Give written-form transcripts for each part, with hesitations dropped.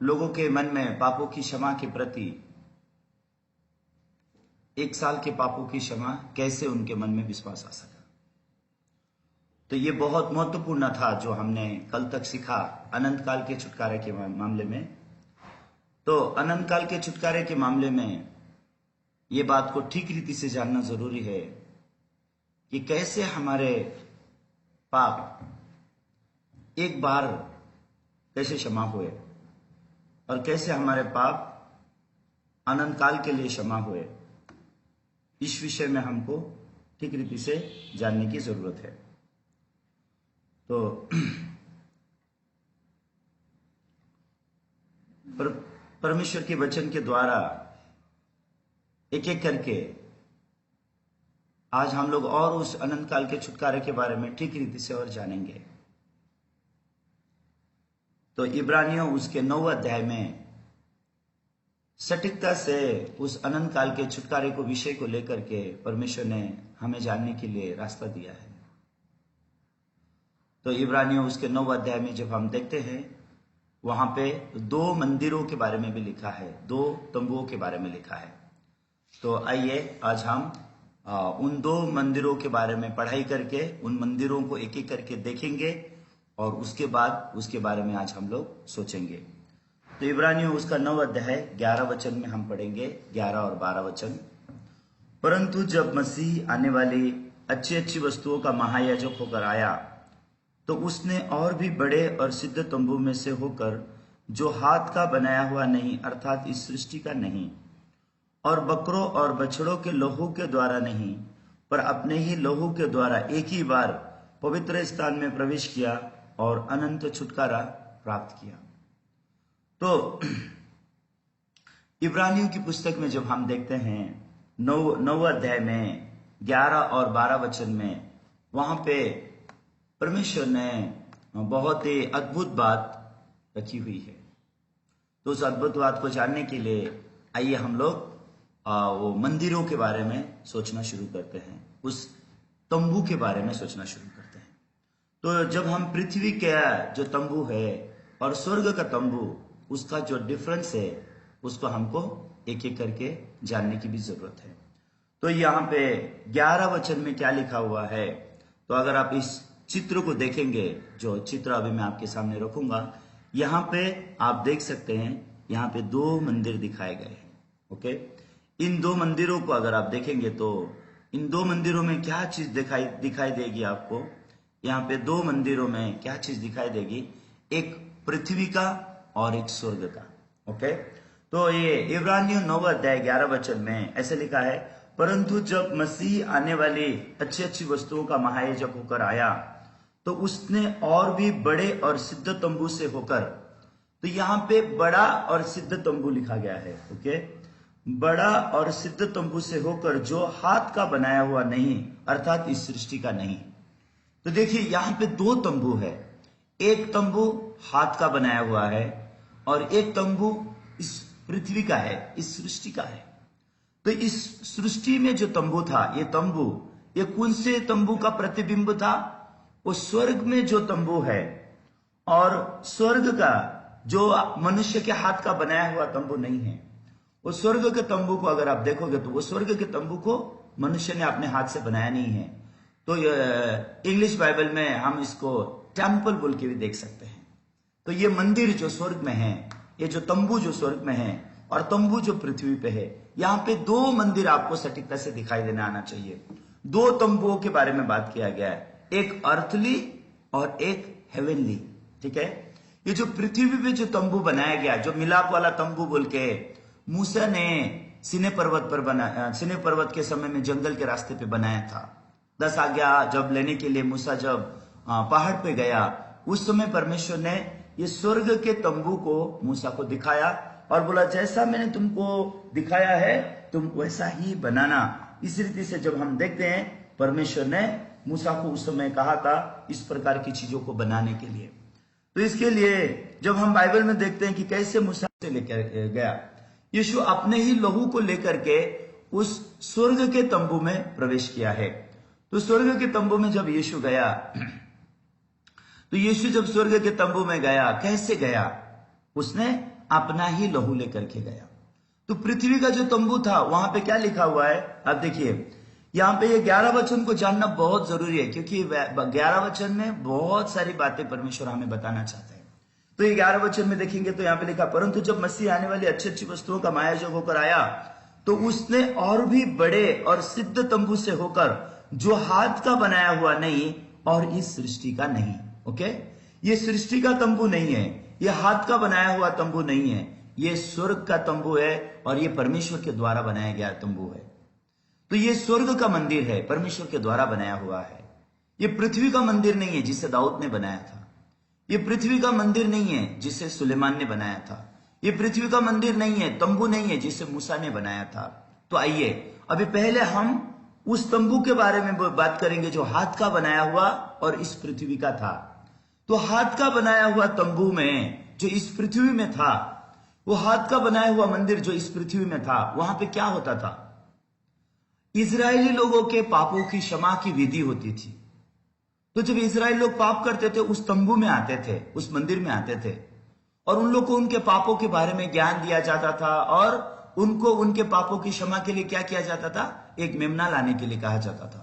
लोगों के मन में पापों की क्षमा के प्रति, 1 साल के पापों की क्षमा, कैसे उनके मन में विश्वास आ सका। तो ये बहुत महत्वपूर्ण था जो हमने कल तक सीखा अनंत काल के छुटकारे के मामले में। तो अनंत काल के छुटकारे के मामले में ये बात को ठीक रीति से जानना जरूरी है कि कैसे हमारे पाप एक बार कैसे क्षमा हुए और कैसे हमारे पाप अनंत काल के लिए क्षमा हुए। इस विषय में हमको ठीक रीति से जानने की जरूरत है। तो परमेश्वर के वचन के द्वारा एक एक करके आज हम लोग और उस अनंत काल के छुटकारे के बारे में ठीक रीति से और जानेंगे। तो इब्रानियों उसके 9 अध्याय में सटीकता से उस अनंत काल के छुटकारे को विषय को लेकर के परमेश्वर ने हमें जानने के लिए रास्ता दिया है। तो इब्रानियों उसके 9 अध्याय में जब हम देखते हैं, वहां पे 2 मंदिरों के बारे में भी लिखा है, 2 तंबुओं के बारे में लिखा है। तो आइए आज हम उन 2 मंदिरों के बारे में पढ़ाई करके उन मंदिरों को एक एक करके देखेंगे और उसके बाद उसके बारे में आज हम लोग सोचेंगे। तो इब्रानियों उसका 9 अध्याय 11 वचन में हम पढ़ेंगे, 11 और 12 वचन। परंतु जब मसीह आने वाली अच्छी अच्छी वस्तुओं का महायाजक होकर आया, तो उसने और भी बड़े और सिद्ध तंबू में से होकर, जो हाथ का बनाया हुआ नहीं अर्थात इस सृष्टि का नहीं, और बकरों और बछड़ों के लहू के द्वारा नहीं, पर अपने ही लहू के द्वारा एक ही बार पवित्र स्थान में प्रवेश किया और अनंत छुटकारा प्राप्त किया। तो इब्रानियों की पुस्तक में जब हम देखते हैं 9 अध्याय में 11 और 12 वचन में, वहां पे परमेश्वर ने बहुत ही अद्भुत बात रखी हुई है। तो उस अद्भुत बात को जानने के लिए आइए हम लोग वो मंदिरों के बारे में सोचना शुरू करते हैं, उस तंबू के बारे में सोचना शुरू करते हैं। तो जब हम पृथ्वी का जो तंबू है और स्वर्ग का तंबू, उसका जो डिफरेंस है उसको हमको एक एक करके जानने की भी जरूरत है। तो यहाँ पे 11 वचन में क्या लिखा हुआ है, तो अगर आप इस चित्र को देखेंगे, जो चित्र अभी मैं आपके सामने रखूंगा, यहाँ पे आप देख सकते हैं, यहाँ पे 2 मंदिर दिखाए गए हैं। ओके, इन 2 मंदिरों को अगर आप देखेंगे तो इन 2 मंदिरों में क्या चीज दिखाई देगी आपको। यहाँ पे 2 मंदिरों में क्या चीज दिखाई देगी, एक पृथ्वी का और एक स्वर्ग का। ओके, तो ये इब्रानियों 9 अध्याय 11 वचन में ऐसे लिखा है, परंतु जब मसीह आने वाली अच्छी अच्छी वस्तुओं का महायाजक होकर आया, तो उसने और भी बड़े और सिद्ध तंबू से होकर, तो यहाँ पे बड़ा और सिद्ध तंबू लिखा गया है। ओके, बड़ा और सिद्ध तंबू से होकर, जो हाथ का बनाया हुआ नहीं अर्थात इस सृष्टि का नहीं। तो देखिए यहाँ पे 2 तंबू है, एक तंबू हाथ का बनाया हुआ है और एक तंबू इस पृथ्वी का है, इस सृष्टि का है। तो इस सृष्टि में जो तंबू था, ये तंबू, ये कौन से तंबू का प्रतिबिंब था? वो स्वर्ग में जो तंबू है, और स्वर्ग का जो मनुष्य के हाथ का बनाया हुआ तंबू नहीं है। वो स्वर्ग के तंबू को अगर आप देखोगे तो वो स्वर्ग के तंबू को मनुष्य ने अपने हाथ से बनाया नहीं है। तो इंग्लिश बाइबल में हम इसको टेम्पल बोल के भी देख सकते हैं। तो ये मंदिर जो स्वर्ग में है, ये जो तंबू जो स्वर्ग में है और तंबू जो पृथ्वी पे है, यहाँ पे 2 मंदिर आपको सटीकता से दिखाई देना आना चाहिए। 2 तंबुओं के बारे में बात किया गया है, एक अर्थली और एक हेवनली। ठीक है, ये जो पृथ्वी पे जो तंबू बनाया गया, जो मिलाप वाला तंबू बोल के मूसा ने सीनै पर्वत पर बनाया, सीनै पर्वत के समय में जंगल के रास्ते पे बनाया था। 10 आज्ञा जब लेने के लिए मूसा जब पहाड़ पे गया, उस समय परमेश्वर ने ये स्वर्ग के तंबू को मूसा को दिखाया और बोला, जैसा मैंने तुमको दिखाया है तुम वैसा ही बनाना। इस रीति से जब हम देखते हैं, परमेश्वर ने मूसा को उस समय कहा था इस प्रकार की चीजों को बनाने के लिए। तो इसके लिए जब हम बाइबल में देखते हैं कि कैसे मूसा से लेकर गया, यीशु अपने ही लहू को लेकर के उस स्वर्ग के तंबू में प्रवेश किया है। तो स्वर्ग के तंबू में जब यीशु गया, तो यीशु जब स्वर्ग के तंबू में गया, कैसे गया? उसने अपना ही लहू लेकर के गया। तो पृथ्वी का जो तंबू था वहां पे क्या लिखा हुआ है, अब देखिए यहाँ पे ये 11 वचन को जानना बहुत जरूरी है, क्योंकि 11 वचन में बहुत सारी बातें परमेश्वर हमें बताना चाहते हैं। तो ये 11 वचन में देखेंगे तो यहाँ पे लिखा, परंतु जब मसीह आने वाली अच्छी अच्छी वस्तुओं का मायाजोग होकर आया तो उसने और भी बड़े और सिद्ध तंबू से होकर, जो हाथ का बनाया हुआ नहीं और इस सृष्टि का नहीं। ओके, ये सृष्टि का तंबू नहीं है, ये हाथ का बनाया हुआ तंबू नहीं है, ये स्वर्ग का तंबू है और ये परमेश्वर के द्वारा बनाया गया तंबू है। तो ये स्वर्ग का मंदिर है, परमेश्वर के द्वारा बनाया हुआ है। ये पृथ्वी का मंदिर नहीं है जिसे दाऊद ने बनाया था, ये पृथ्वी का मंदिर नहीं है जिसे सुलेमान ने बनाया था, ये पृथ्वी का मंदिर नहीं है, तंबू नहीं है जिसे मूसा ने बनाया था। तो आइए अभी पहले हम उस तंबू के बारे में बात करेंगे जो हाथ का बनाया हुआ और इस पृथ्वी का था। तो हाथ का बनाया हुआ तंबू में जो इस पृथ्वी में था, वो हाथ का बनाया हुआ मंदिर जो इस पृथ्वी में था, वहां पे क्या होता था, इजरायली लोगों के पापों की क्षमा की विधि होती थी। तो जब इजरायली लोग पाप करते थे उस तंबू में आते थे, उस मंदिर में आते थे, और उन लोग को उनके पापों के बारे में ज्ञान दिया जाता था और उनको उनके पापों की क्षमा के लिए क्या किया जाता था, एक मेमना लाने के लिए कहा जाता था।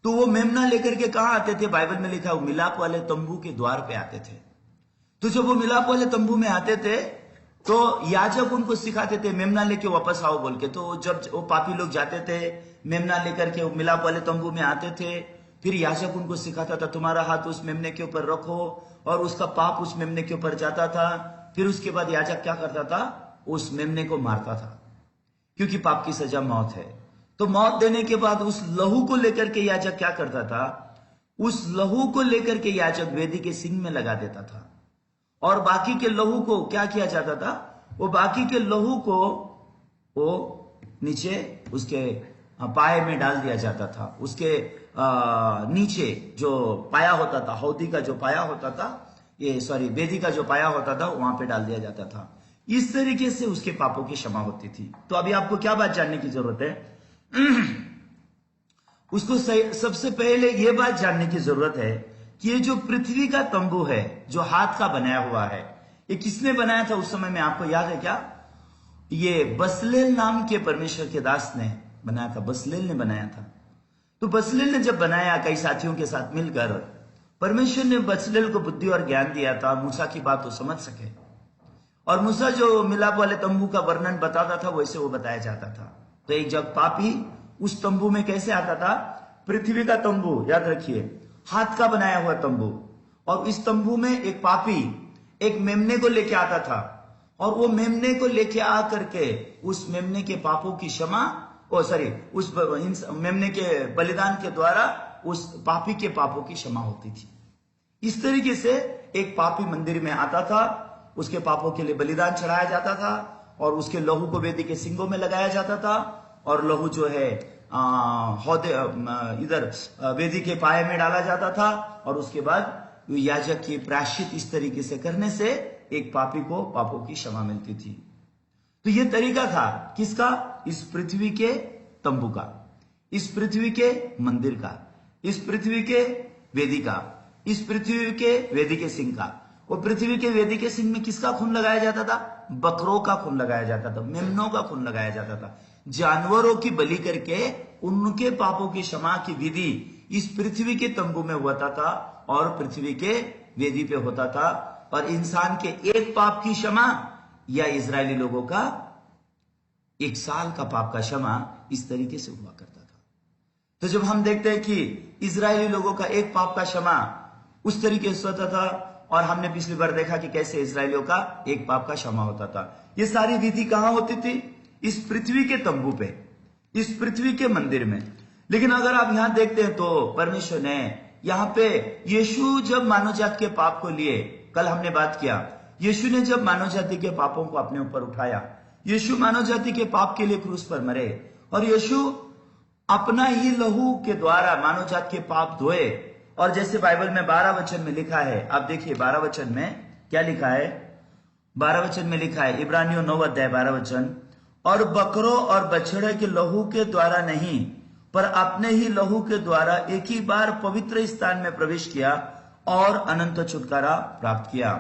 तो वो मेमना लेकर के कहां आते थे, बाइबल में लिखा वो मिलाप वाले तंबू के द्वार पे आते थे। तो जब वो मिलाप वाले तंबू में आते थे तो याजक उनको सिखाते थे मेमना लेके वापस आओ बोल के। तो जब वो पापी लोग जाते थे मेमना लेकर के मिलाप वाले तंबू में आते थे, फिर याजक उनको सिखाता था तुम्हारा हाथ उस मेमने के ऊपर रखो, और उसका पाप उस मेमने के ऊपर जाता था। फिर उसके बाद याजक क्या करता था, उस मेमने को मारता था, क्योंकि पाप की सजा मौत है। तो मौत देने के बाद उस लहू को लेकर के याजक क्या करता था, उस लहू को लेकर के याजक वेदी के सिंग में लगा देता था, और बाकी के लहू को क्या किया जाता था, वो बाकी के लहू को वो नीचे उसके पाए में डाल दिया जाता था। उसके नीचे जो पाया होता था, हौदी का जो पाया होता था, वेदी का जो पाया होता था वहां पे डाल दिया जाता था। इस तरीके से उसके पापों की क्षमा होती थी। तो अभी आपको क्या बात जानने की जरूरत है, उसको सबसे पहले यह बात जानने की जरूरत है कि ये जो पृथ्वी का तंबू है जो हाथ का बनाया हुआ है, ये किसने बनाया था उस समय में, आपको याद है क्या? ये बसलेल नाम के परमेश्वर के दास ने बनाया था, बसलेल ने बनाया था। तो बसलेल ने जब बनाया कई साथियों के साथ मिलकर, परमेश्वर ने बसलेल को बुद्धि और ज्ञान दिया था मूसा की बात वो समझ सके, और मूसा जो मिलाप वाले तंबू का वर्णन बताता था वैसे वो बताया जाता था। तो एक जब पापी उस तंबू में कैसे आता था, पृथ्वी का तंबू, याद रखिए हाथ का बनाया हुआ तंबू, और इस तंबू में एक पापी एक मेमने को लेके आता था, और वो मेमने को लेके आ करके उस मेमने के पापों की क्षमा, उस मेमने के बलिदान के द्वारा उस पापी के पापों की क्षमा होती थी। इस तरीके से एक पापी मंदिर में आता था, उसके पापों के लिए बलिदान चढ़ाया जाता था, और उसके लहू को वेदी के सिंगों में लगाया जाता था, और लहू जो है इधर वेदी के पाए में डाला जाता था, और उसके बाद याजक की प्रायश्चित इस तरीके से करने से एक पापी को पापों की क्षमा मिलती थी। तो यह तरीका था किसका, इस पृथ्वी के तंबू का, इस पृथ्वी के मंदिर का, इस पृथ्वी के वेदी का, इस पृथ्वी के वेदी के सिंह का। और पृथ्वी के वेदी के सिंह में किसका खून लगाया जाता था, बकरों का खून लगाया जाता था, मेमनों का खून लगाया जाता था। जानवरों की बलि करके उनके पापों की क्षमा की विधि इस पृथ्वी के तंबू में होता था और पृथ्वी के वेदी पे होता था। और इंसान के एक पाप की क्षमा या इजरायली लोगों का 1 साल का पाप का क्षमा इस तरीके से हुआ करता था। तो जब हम देखते हैं कि इजरायली लोगों का एक पाप का क्षमा उस तरीके से होता था, और हमने पिछली बार देखा कि कैसे इजरायलियों का एक पाप का क्षमा होता था। ये सारी विधि कहां होती थी, इस पृथ्वी के तंबू पे, इस पृथ्वी के मंदिर में। लेकिन अगर आप यहां देखते हैं तो परमेश्वर ने यहां पे यीशु जब मानव जाति के पाप को लिए, कल हमने बात किया, यीशु ने जब मानव जाति के पापों को अपने ऊपर उठाया, यीशु मानव जाति के पाप के लिए क्रूस पर मरे, और यीशु अपना ही लहू के द्वारा मानव जाति के पाप धोए। और जैसे बाइबल में 12 वचन में लिखा है, आप देखिए 12 वचन में क्या लिखा है, 12 वचन में लिखा है, इब्रानियों 9 अध्याय 12 वचन, और बकरों और बछड़े के लहू के द्वारा नहीं पर अपने ही लहू के द्वारा एक ही बार पवित्र स्थान में प्रवेश किया और अनंत छुटकारा प्राप्त किया।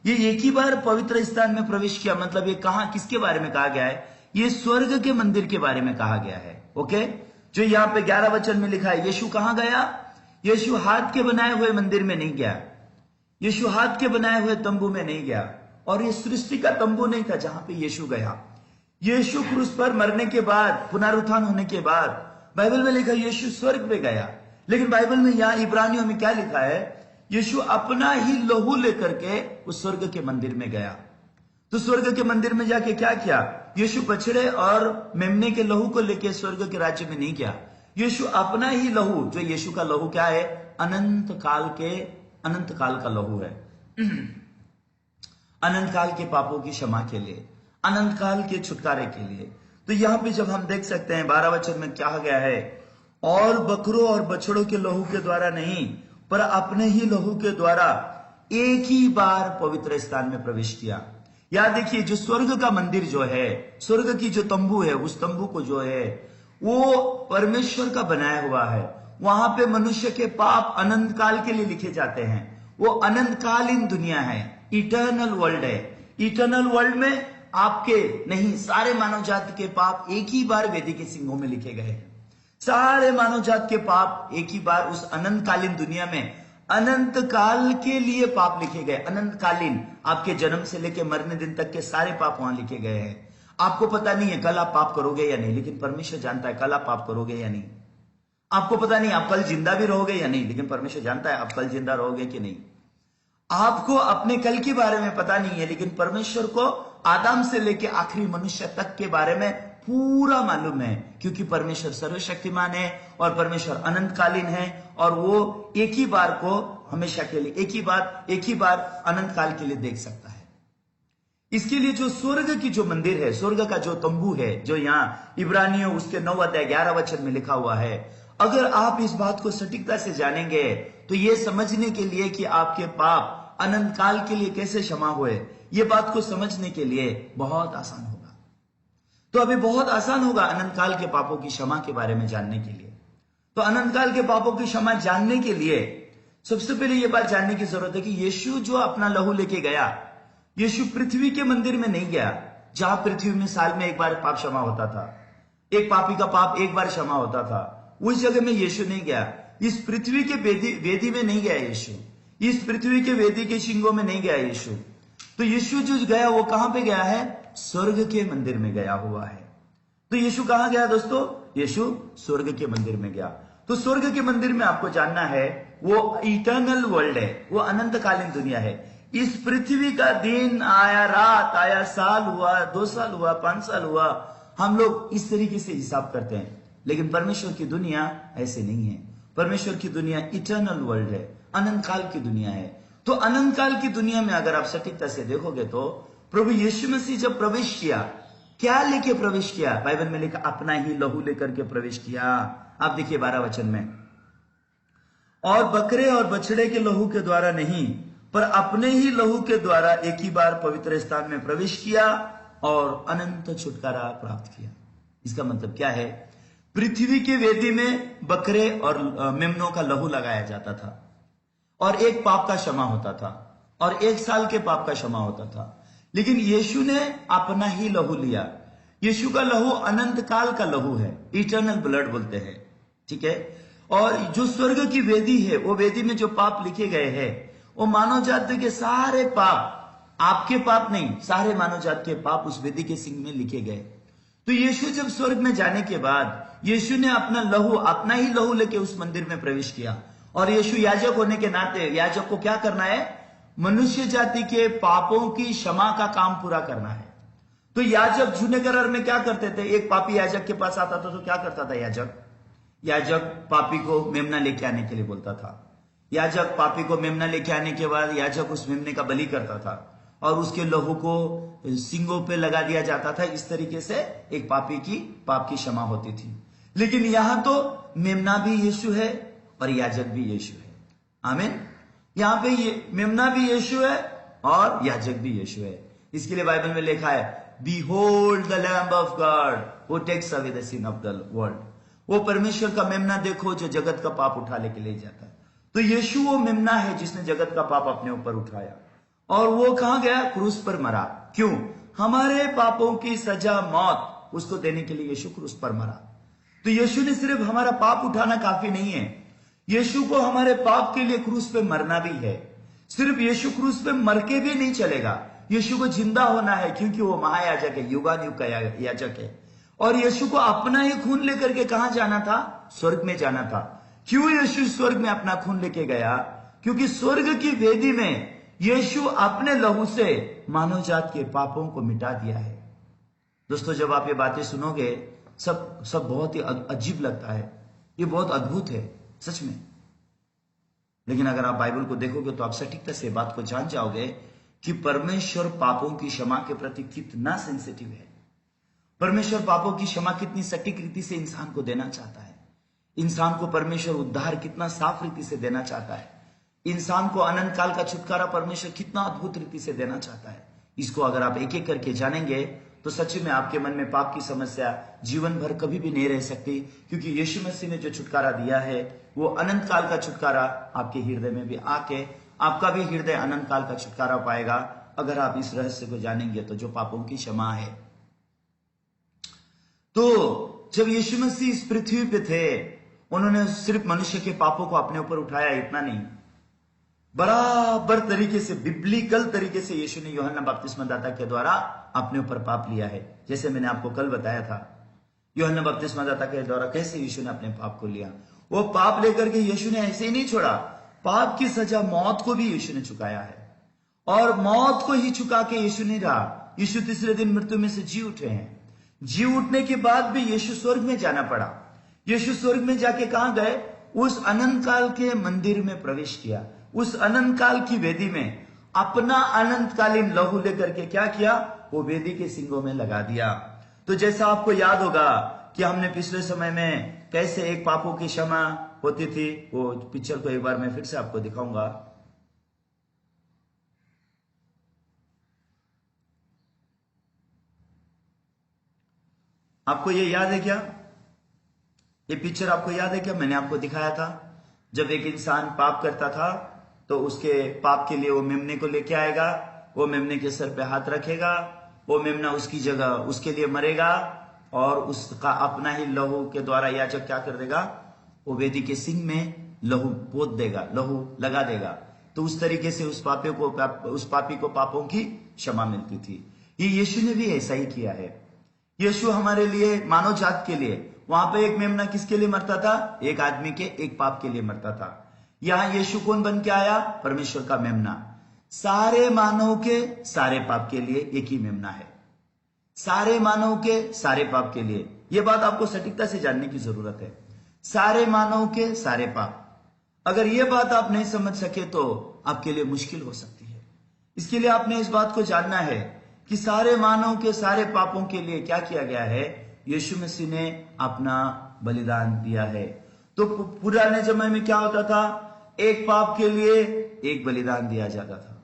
ये एक ही बार पवित्र स्थान में प्रवेश किया, मतलब ये कहां, किसके बारे में कहा गया है? ये स्वर्ग के मंदिर के बारे में कहा गया है। ओके, जो यहाँ पे 11 वचन में लिखा है, यीशु कहां गया? यीशु हाथ के बनाए हुए मंदिर में नहीं गया, यीशु हाथ के बनाए हुए तंबू में नहीं गया, और ये सृष्टि का तंबू नहीं था जहां पे यीशु गया। यीशु क्रूस पर मरने के बाद, पुनरुत्थान होने के बाद, बाइबल में लिखा यीशु स्वर्ग में गया, लेकिन बाइबल में यहां इब्रानियों में क्या लिखा है? यीशु अपना ही लहू लेकर के उस स्वर्ग के मंदिर में गया। तो स्वर्ग के मंदिर में जाके क्या किया? यीशु बछड़े और मेमने के लहू को लेके स्वर्ग के राज्य में नहीं गया। यीशु अपना ही लहू, जो यीशु का लहू क्या है? अनंत काल का लहू है। अनंत काल के पापों की क्षमा के लिए, अनंत काल के छुटकारे के लिए। तो यहां पे जब हम देख सकते हैं 12 वचन में क्या गया है, और बकरों और बछड़ों के लहू के द्वारा नहीं, पर अपने ही लहू के द्वारा एक ही बार पवित्र स्थान में प्रवेश किया। याद देखिए, जो स्वर्ग का मंदिर जो है, स्वर्ग की जो तंबू है, उस तंबू को जो है वो परमेश्वर का बनाया हुआ है। वहां पे मनुष्य के पाप अनंत काल के लिए लिखे जाते हैं। वो अनंतकालीन दुनिया है, इटर्नल वर्ल्ड है। इटर्नल वर्ल्ड में आपके नहीं, सारे मानव जाति के पाप एक ही बार वेदी के सिंहों में लिखे गए हैं। सारे मानव जाति के पाप एक ही बार उस अनंतकालीन दुनिया में अनंत काल के लिए पाप लिखे गए। अनंतकालीन, आपके जन्म से लेकर मरने दिन तक के सारे पाप वहां लिखे गए हैं। आपको पता नहीं है कल आप पाप करोगे या नहीं, लेकिन परमेश्वर जानता है कल आप पाप करोगे या नहीं। आपको पता नहीं आप कल जिंदा भी रहोगे या नहीं, लेकिन परमेश्वर जानता है आप कल जिंदा रहोगे कि नहीं। आपको अपने कल के बारे में पता नहीं है, लेकिन परमेश्वर को आदम से लेकर आखिरी मनुष्य तक के बारे में पूरा मालूम है, क्योंकि परमेश्वर सर्वशक्तिमान है और परमेश्वर अनंतकालीन है, और वो एक ही बार को हमेशा के लिए, एक ही बार अनंत काल के लिए देख सकता है। इसके लिए जो स्वर्ग की जो मंदिर है, स्वर्ग का जो तंबू है, जो यहाँ इब्रानियों उसके 9 अध्याय 11 वचन में लिखा हुआ है, अगर आप इस बात को सटीकता से जानेंगे तो ये समझने के लिए कि आपके पाप अनंत काल के लिए कैसे क्षमा हुए, ये बात को समझने के लिए बहुत आसान होगा। तो अभी बहुत आसान होगा अनंत काल के पापों की क्षमा के बारे में जानने के लिए। तो अनंत काल के पापों की क्षमा जानने के लिए सबसे पहले यह बात जानने की जरूरत है कि यीशु जो अपना लहू लेके गया, यीशु पृथ्वी के मंदिर में नहीं गया, जहां पृथ्वी में साल में एक बार पाप क्षमा होता था, एक पापी का पाप एक बार क्षमा होता था, उस जगह में यीशु नहीं गया। इस पृथ्वी के वेदी में नहीं गया यीशु, इस पृथ्वी के वेदी के शिंगों में नहीं गया यीशु। तो यीशु जो गया वो कहां पे गया है? स्वर्ग के मंदिर में गया हुआ है। तो यीशु कहां गया दोस्तों? यीशु स्वर्ग के मंदिर में गया। तो स्वर्ग के मंदिर में आपको जानना है वो इटर्नल वर्ल्ड है, वो अनंतकालीन दुनिया है। इस पृथ्वी का दिन आया, रात आया, साल हुआ, 2 साल हुआ, 5 साल हुआ, हम लोग इस तरीके से हिसाब करते हैं, लेकिन परमेश्वर की दुनिया ऐसे नहीं है। परमेश्वर की दुनिया इटर्नल वर्ल्ड है, अनंत काल की दुनिया है। तो अनंत काल की दुनिया में अगर आप सटीकता से देखोगे तो प्रभु यीशु मसीह जब प्रवेश किया, क्या लेके प्रवेश किया? बाइबल में लिखा अपना ही लहू लेकर के प्रवेश किया। आप देखिए 12 वचन में, और बकरे और बछड़े के लहू के द्वारा नहीं, पर अपने ही लहू के द्वारा एक ही बार पवित्र स्थान में प्रवेश किया और अनंत छुटकारा प्राप्त किया। इसका मतलब क्या है? पृथ्वी के वेदी में बकरे और मेमनों का लहू लगाया जाता था, और एक पाप का क्षमा होता था, और 1 साल के पाप का क्षमा होता था। लेकिन यीशु ने अपना ही लहू लिया। यीशु का लहू अनंत काल का लहू है, इटर्नल ब्लड बोलते हैं, ठीक है। और जो स्वर्ग की वेदी है, वो वेदी में जो पाप लिखे गए हैं, वो मानव जाति के सारे पाप, आपके पाप नहीं, सारे मानव जाति के पाप उस वेदी के सिंह में लिखे गए। तो यीशु जब स्वर्ग में जाने के बाद यीशु ने अपना लहू, अपना ही लहू लेके उस मंदिर में प्रवेश किया। और यीशु याजक होने के नाते, याजक को क्या करना है? मनुष्य जाति के पापों की क्षमा का काम पूरा करना है। तो याजक जूने करार में क्या करते थे? एक पापी याजक के पास आता था तो क्या करता था याजक पापी को मेमना लेके आने के लिए बोलता था। याजक पापी को मेमना लेके आने के बाद याजक उस मेमने का बलि करता था और उसके लहू को सींगों पे लगा दिया जाता था। इस तरीके से एक पापी की पाप की क्षमा होती थी। लेकिन यहां तो मेमना भी यीशु है और याजक भी यीशु है। आमीन। यहां पे ये मेमना भी यीशु है और याजक भी यीशु है। इसके लिए बाइबल में लिखा है, Behold the Lamb of God who takes away the sin of the world। वो परमेश्वर का मेमना देखो जो जगत का पाप उठा लेके ले जाता है। तो यीशु वो मेमना है जिसने जगत का पाप अपने ऊपर उठाया। और वो कहां गया? क्रूस पर मरा। क्यों? हमारे पापों की सजा मौत उसको देने के लिए यीशु क्रूस पर मरा। तो यीशु ने सिर्फ हमारा पाप उठाना काफी नहीं है, यीशु को हमारे पाप के लिए क्रूस पे मरना भी है। सिर्फ यीशु क्रूस पे मर के भी नहीं चलेगा, यीशु को जिंदा होना है, क्योंकि वो महायाजक है, युगानुयुग का याजक है। और यीशु को अपना ही खून लेकर के कहां जाना था? स्वर्ग में जाना था। क्यों यीशु स्वर्ग में अपना खून लेके गया? क्योंकि स्वर्ग की वेदी में यीशु अपने लहू से मानव जात के पापों को मिटा दिया है। दोस्तों, जब आप ये बातें सुनोगे सब बहुत ही अजीब लगता है, ये बहुत अद्भुत है सच में। लेकिन अगर आप बाइबल को देखोगे तो आप सटीकता से बात को जान जाओगे कि परमेश्वर पापों की क्षमा के प्रति कितना सेंसिटिव है। परमेश्वर पापों की क्षमा कितनी सटीक रीति से इंसान को देना चाहता है। इंसान को परमेश्वर उद्धार कितना साफ रीति से देना चाहता है। इंसान को अनंत काल का छुटकारा परमेश्वर कितना अद्भुत रीति से देना चाहता है। इसको अगर आप एक एक करके जानेंगे तो सच में आपके मन में पाप की समस्या जीवन भर कभी भी नहीं रह सकती, क्योंकि यीशु मसीह ने जो छुटकारा दिया है वो अनंत काल का छुटकारा आपके हृदय में भी आके आपका भी हृदय अनंत काल का छुटकारा पाएगा, अगर आप इस रहस्य को जानेंगे तो, जो पापों की क्षमा है। तो जब यीशु मसीह इस पृथ्वी पे थे, उन्होंने सिर्फ मनुष्य के पापों को अपने ऊपर उठाया, इतना नहीं, बराबर तरीके से बिब्लिकल तरीके से यीशु ने यूहन्ना बपतिस्मादाता के द्वारा अपने ऊपर पाप लिया है। जैसे मैंने आपको कल बताया था, यूहन्ना बपतिस्मादाता के द्वारा कैसे यीशु ने अपने पाप को लिया। वो पाप लेकर के यीशु ने ऐसे ही नहीं छोड़ा, पाप की सजा मौत को भी यीशु ने चुकाया है। और मौत को ही चुका के यीशु नहीं रहा, यीशु तीसरे दिन मृत्यु में से जी उठे हैं। जी उठने के बाद भी यीशु स्वर्ग में जाना पड़ा। यीशु स्वर्ग में जाके कहां गए? उस अनंत काल के मंदिर में प्रवेश किया, उस अनंत काल की वेदी में अपना अनंतकालीन लहू लेकर के क्या किया? वो वेदी के सिंगों में लगा दिया। तो जैसा आपको याद होगा कि हमने पिछले समय में कैसे एक पापों की क्षमा होती थी, वो पिक्चर को एक बार मैं फिर से आपको दिखाऊंगा। आपको ये याद है क्या? ये पिक्चर आपको याद है क्या? मैंने आपको दिखाया था, जब एक इंसान पाप करता था तो उसके पाप के लिए वो मेमने को लेके आएगा, वो मेमने के सर पे हाथ रखेगा, वो मेमना उसकी जगह उसके लिए मरेगा और उसका अपना ही लहू के द्वारा याजक क्या कर देगा? वो वेदी के सिंग में लहू पोत देगा, लहू लगा देगा। तो उस तरीके से उस पापी को पापों की क्षमा मिलती थी। ये यीशु ने भी ऐसा ही किया है। यीशु हमारे लिए, मानव जात के लिए, वहां पे एक मेमना किसके लिए मरता था? एक आदमी के एक पाप के लिए मरता था। यहां यीशु कौन बन के आया? परमेश्वर का मेमना। सारे मानव के सारे पाप के लिए एक ही मेमना है, सारे मानव के सारे पाप के लिए। यह बात आपको सटीकता से जानने की जरूरत है। सारे मानव के सारे पाप, अगर यह बात आप नहीं समझ सके तो आपके लिए मुश्किल हो सकती है। इसके लिए आपने इस बात को जानना है कि सारे मानव के सारे पापों के लिए क्या किया गया है? यीशु मसीह ने अपना बलिदान दिया है। तो पुराने जमाने में क्या होता था? एक पाप के लिए एक बलिदान दिया जाता था।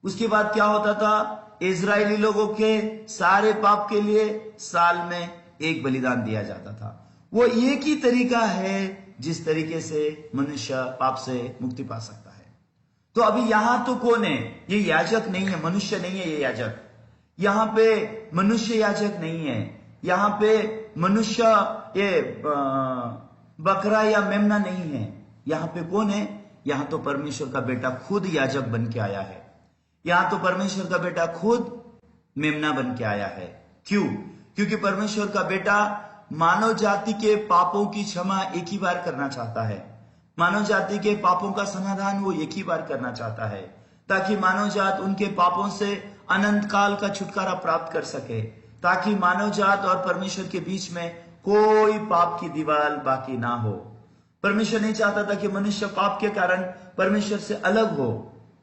उसके बाद क्या होता था? इजरायली लोगों के सारे पाप के लिए साल में एक बलिदान दिया जाता था। वो एक ही तरीका है जिस तरीके से मनुष्य पाप से मुक्ति पा सकता है। तो अभी यहां तो कौन है? ये याजक नहीं है, मनुष्य नहीं है ये याजक। यहां पे मनुष्य याजक नहीं है, यहां पे मनुष्य ये बकरा या मेमना नहीं है। यहां पे कौन है? यहां तो परमेश्वर का बेटा खुद याजक बन के आया है। यहां तो परमेश्वर का बेटा खुद मेमना बन के आया है। क्यों? क्योंकि परमेश्वर का बेटा मानव जाति के पापों की क्षमा एक ही बार करना चाहता है। मानव जाति के पापों का समाधान वो एक ही बार करना चाहता है, ताकि मानव जात उनके पापों से अनंत काल का छुटकारा प्राप्त कर सके, ताकि मानव जात और परमेश्वर के बीच में कोई पाप की दीवार बाकी ना हो। परमेश्वर नहीं चाहता था कि मनुष्य पाप के कारण परमेश्वर से अलग हो।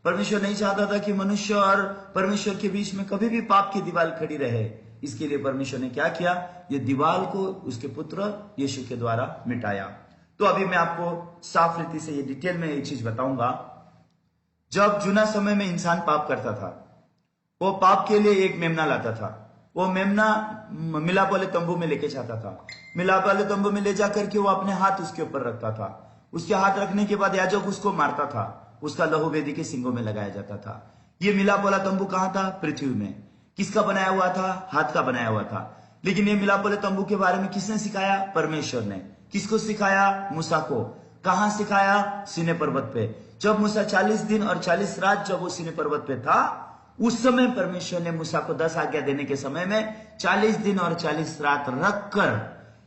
परमेश्वर नहीं चाहता था कि मनुष्य और परमेश्वर के बीच में कभी भी पाप की दीवार खड़ी रहे। इसके लिए परमेश्वर ने क्या किया? ये दीवार को उसके पुत्र यीशु के द्वारा मिटाया। तो अभी मैं आपको साफ रीति से ये डिटेल में ये चीज बताऊंगा। जब जुना समय में इंसान पाप करता था, वो पाप के लिए एक मेमना लाता था। वो मेमना मिलाप वाले तंबू में लेके जाता था। मिलाप वाले तंबू में ले जाकर के वो अपने हाथ उसके ऊपर रखता था। उसके हाथ रखने के बाद याजक उसको मारता था, उसका लहू वेदी के सिंगों में लगाया जाता था। ये मिलाप वाला तंबू कहां था? पृथ्वी में। किसका बनाया हुआ था? हाथ का बनाया हुआ था। लेकिन ये मिलाप वाले तंबू के बारे में किसने सिखाया? परमेश्वर ने। किसको सिखाया? मूसा को। कहां सिखाया? सीनै पर्वत पे। जब मूसा 40 दिन और 40 रात जब वो सीनै पर्वत पे था, उस समय परमेश्वर ने मूसा को 10 आज्ञा देने के समय में 40 दिन और 40 रात रखकर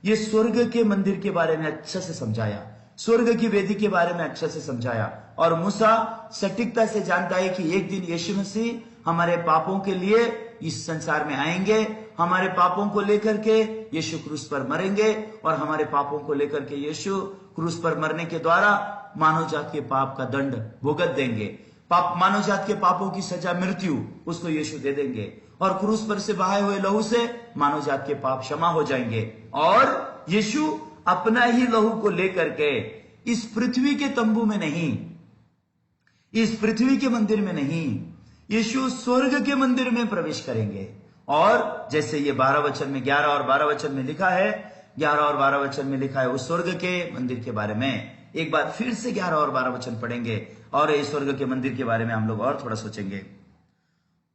ये स्वर्ग के मंदिर के बारे में अच्छे से समझाया, स्वर्ग की वेदी के बारे में अच्छे से समझाया। और मूसा सटीकता से जानता है कि एक दिन यीशु मसीह हमारे पापों के लिए इस संसार में आएंगे, हमारे पापों को लेकर के यीशु क्रूस पर मरेंगे और हमारे पापों को लेकर के यीशु क्रूस पर मरने के द्वारा मानव जात के पाप का दंड भुगत देंगे। मानव जात के पापों की सजा मृत्यु उसको यीशु दे देंगे और क्रूस पर से बहाए हुए लहू से मानव जात के पाप क्षमा हो जाएंगे। और यीशु अपना ही लहू को लेकर के इस पृथ्वी के तंबू में नहीं, इस पृथ्वी के मंदिर में नहीं, यीशु स्वर्ग के मंदिर में प्रवेश करेंगे। और जैसे ये 12 वचन में 11 और 12 वचन में लिखा है, 11 और 12 वचन में लिखा है उस स्वर्ग के मंदिर के बारे में। एक बार फिर से 11 और 12 वचन पढ़ेंगे और इस स्वर्ग के मंदिर के बारे में हम लोग और थोड़ा सोचेंगे।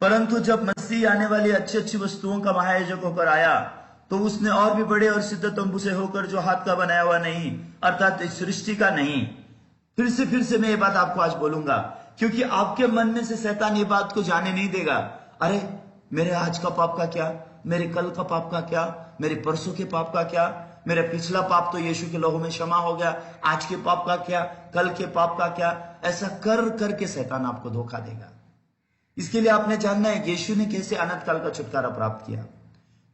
परंतु जब मसीह आने वाली अच्छी अच्छी वस्तुओं का महायाजक होकर आया, तो उसने और भी बड़े और सिद्ध तंबू से होकर, जो हाथ का बनाया हुआ नहीं, अर्थात इस सृष्टि का नहीं। फिर से मैं ये बात आपको आज बोलूंगा, क्योंकि आपके मन में से शैतान ये बात को जाने नहीं देगा। अरे मेरे आज का पाप का क्या, मेरे कल का पाप का क्या, मेरे परसों के पाप का क्या, मेरा पिछला पाप तो यीशु के लहू में क्षमा हो गया, आज के पाप का क्या, कल के पाप का क्या। ऐसा कर करके शैतान आपको धोखा देगा। इसके लिए आपने जानना है यीशु ने कैसे अनंत काल का छुटकारा प्राप्त किया।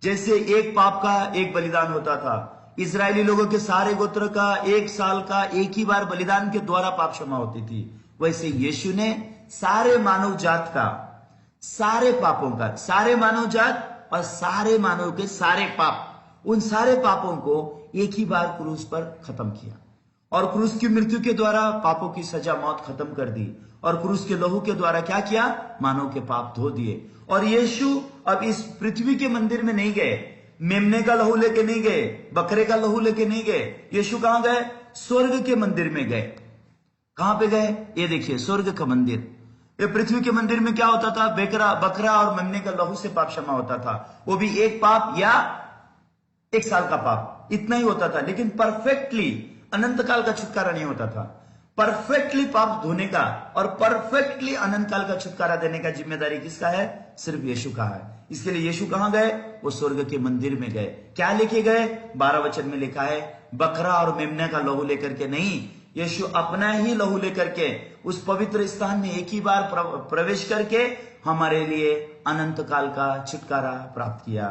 जैसे एक पाप का एक बलिदान होता था, इजरायली लोगों के सारे गोत्र का एक साल का एक ही बार बलिदान के द्वारा पाप क्षमा होती थी, वैसे यीशु ने सारे मानव जात का, सारे पापों का, सारे मानव जात और सारे मानव के सारे पाप, उन सारे पापों को एक ही बार क्रूस पर खत्म किया। और क्रूस की मृत्यु के द्वारा पापों की सजा मौत खत्म कर दी और क्रूस के लहू के द्वारा क्या किया? मानव के पाप धो दिए। और यीशु अब इस पृथ्वी के मंदिर में नहीं गए, मेमने का लहू लेके नहीं गए, बकरे का लहू लेके नहीं गए। यीशु कहां गए? स्वर्ग के मंदिर में गए। कहां पे गए? ये देखिए स्वर्ग का मंदिर। ये पृथ्वी के मंदिर में क्या होता था? बकरा और मेमने का लहू से पाप क्षमा होता था, वो भी एक पाप या एक साल का पाप, इतना ही होता था। लेकिन परफेक्टली अनंत काल का छुटकारा नहीं होता था। परफेक्टली पाप धोने का और परफेक्टली अनंत काल का छुटकारा देने का जिम्मेदारी किसका है? सिर्फ यीशु का है। इसके लिए यीशु कहां गए? वो स्वर्ग के मंदिर में गए। क्या लेके गए? 12 वचन में लिखा है, बकरा और मेमने का लहू लेकर के नहीं, यीशु अपना ही लहू लेकर के उस पवित्र स्थान में एक ही बार प्रवेश करके हमारे लिए अनंत काल का छुटकारा प्राप्त किया।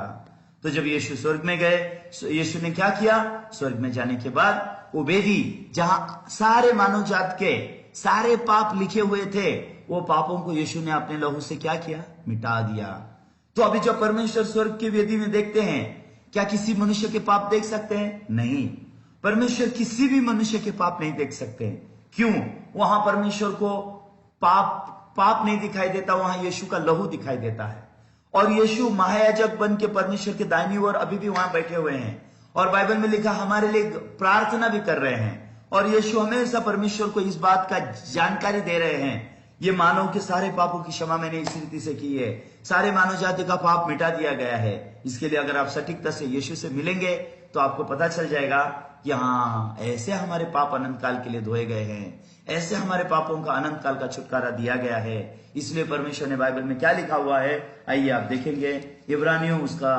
तो जब यीशु स्वर्ग में गए, यीशु ने क्या किया? स्वर्ग में जाने के बाद वो वेदी जहां सारे मानव जात के सारे पाप लिखे हुए थे, वो पापों को यीशु ने अपने लहू से क्या किया? मिटा दिया। तो अभी जब परमेश्वर स्वर्ग की वेदी में देखते हैं, क्या किसी मनुष्य के पाप देख सकते हैं? नहीं, परमेश्वर किसी भी मनुष्य के पाप नहीं देख सकते। क्यों? वहां परमेश्वर को पाप नहीं दिखाई देता, वहां यीशु का लहू दिखाई देता है। और यीशु महायाजक बन के परमेश्वर के दाहिनी ओर अभी भी वहां बैठे हुए हैं और बाइबल में लिखा हमारे लिए प्रार्थना भी कर रहे हैं। और यीशु हमेशा परमेश्वर को इस बात का जानकारी दे रहे हैं, ये मानव के सारे पापों की क्षमा मैंने इस रीति से की है, सारे मानव जाति का पाप मिटा दिया गया है। इसके लिए अगर आप सटीकता से यीशु से मिलेंगे तो आपको पता चल जाएगा कि हाँ, ऐसे हमारे पाप अनंत काल के लिए धोए गए हैं, ऐसे हमारे पापों का अनंत काल का छुटकारा दिया गया है। इसलिए परमेश्वर ने बाइबल में क्या लिखा हुआ है, आइए आप देखेंगे। इब्रानियों उसका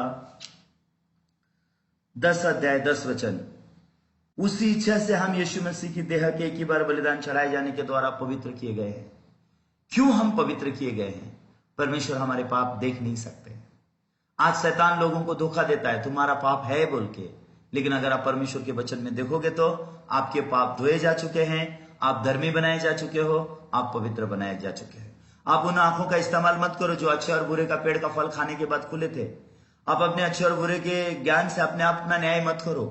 10 अध्याय 10 वचन, उसी इच्छा से हम यीशु मसीह की देह के एक ही बार बलिदान चढ़ाए जाने के द्वारा पवित्र किए गए हैं। क्यों हम पवित्र किए गए हैं? परमेश्वर हमारे पाप देख नहीं सकते। आज शैतान लोगों को धोखा देता है, तुम्हारा पाप है बोल के, लेकिन अगर आप परमेश्वर के वचन में देखोगे तो आपके पाप धोए जा चुके हैं, आप धर्मी बनाए जा चुके हो, आप पवित्र बनाए जा चुके हैं। आप उन आंखों का इस्तेमाल मत करो जो अच्छे और बुरे का पेड़ का फल खाने के बाद खुले थे। आप अपने अच्छे और बुरे के ज्ञान से अपने आप का न्याय मत करो।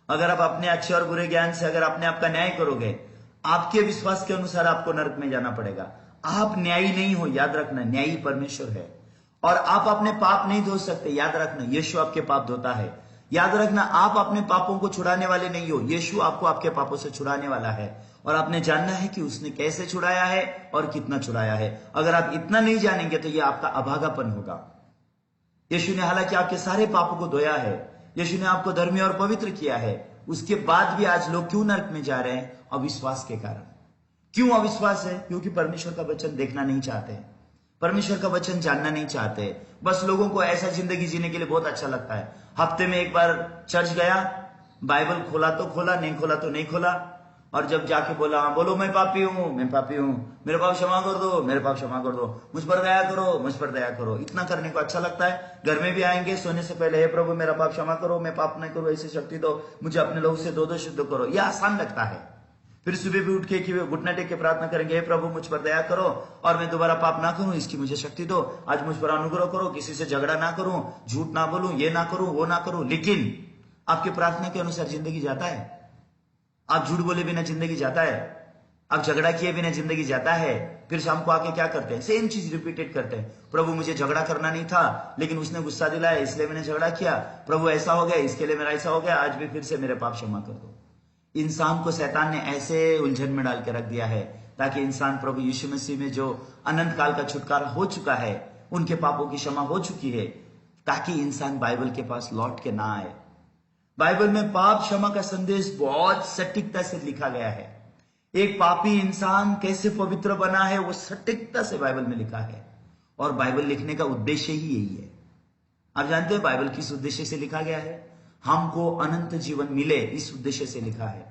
अगर आप अपने अच्छे और बुरे ज्ञान से अगर अपने आप का न्याय करोगे, आपके विश्वास के अनुसार आपको नरक में जाना पड़ेगा। आप न्यायी नहीं हो, याद रखना, न्यायी परमेश्वर है। और आप अपने पाप नहीं धो सकते, याद रखना, यीशु आपके पाप धोता है। याद रखना, आप अपने पापों को छुड़ाने वाले नहीं हो, यीशु आपको आपके पापों से छुड़ाने वाला है। और आपने जानना है कि उसने कैसे छुड़ाया है और कितना छुड़ाया है। अगर आप इतना नहीं जानेंगे तो यह आपका अभागापन होगा। यीशु ने हालांकि आपके सारे पापों को धोया है, यीशु ने आपको धर्मी और पवित्र किया है, उसके बाद भी आज लोग क्यों नरक में जा रहे हैं? अविश्वास के कारण। क्यों अविश्वास है? क्योंकि परमेश्वर का वचन देखना नहीं चाहते, परमेश्वर का वचन जानना नहीं चाहते। बस लोगों को ऐसा जिंदगी जीने के लिए बहुत अच्छा लगता है। हफ्ते में एक बार चर्च गया, बाइबल खोला तो खोला, नहीं खोला तो नहीं खोला, और जब जाके बोला हाँ बोलो मैं पापी हूं, मैं पापी हूं, मेरे पाप क्षमा कर दो, मेरे पाप क्षमा कर दो, मुझ पर दया करो, मुझ पर दया करो, इतना करने को अच्छा लगता है। घर में भी आएंगे सोने से पहले, हे प्रभु मेरा पाप क्षमा करो, मैं पाप नहीं करूं, ऐसी शक्ति दो, मुझे अपने लहू से धो दो, शुद्ध करो। यह आसान लगता है। फिर सुबह भी उठ के घुटना टेक के प्रार्थना करेंगे, हे प्रभु मुझ पर दया करो और मैं दोबारा पाप ना करूं, इसकी मुझे शक्ति दो, आज मुझ पर अनुग्रह करो, किसी से झगड़ा ना करूं, झूठ ना बोलूं, ये ना करूं, वो ना करूं। लेकिन आपके प्रार्थना के अनुसार जिंदगी जाता है? आप झूठ बोले बिना जिंदगी जाता है? आप झगड़ा किए बिना जिंदगी जाता है? फिर शाम को आके क्या करते हैं? सेम चीज रिपीटेड करते हैं। प्रभु मुझे झगड़ा करना नहीं था, लेकिन उसने गुस्सा दिलाया इसलिए मैंने झगड़ा किया। प्रभु ऐसा हो गया, इसके लिए मेरा ऐसा हो गया, आज भी फिर से मेरे पाप क्षमा कर दो। इंसान को शैतान ने ऐसे उलझन में डाल के रख दिया है ताकि इंसान प्रभु यीशु मसीह में जो अनंत काल का छुटकारा हो चुका है, उनके पापों की क्षमा हो चुकी है, ताकि इंसान बाइबल के पास लौट के ना आए। बाइबल में पाप क्षमा का संदेश बहुत सटीकता से लिखा गया है। एक पापी इंसान कैसे पवित्र बना है वो सटीकता से बाइबल में लिखा है, और बाइबल लिखने का उद्देश्य ही यही है। आप जानते हैं बाइबल किस उद्देश्य से लिखा गया है? हमको अनंत जीवन मिले, इस उद्देश्य से लिखा है।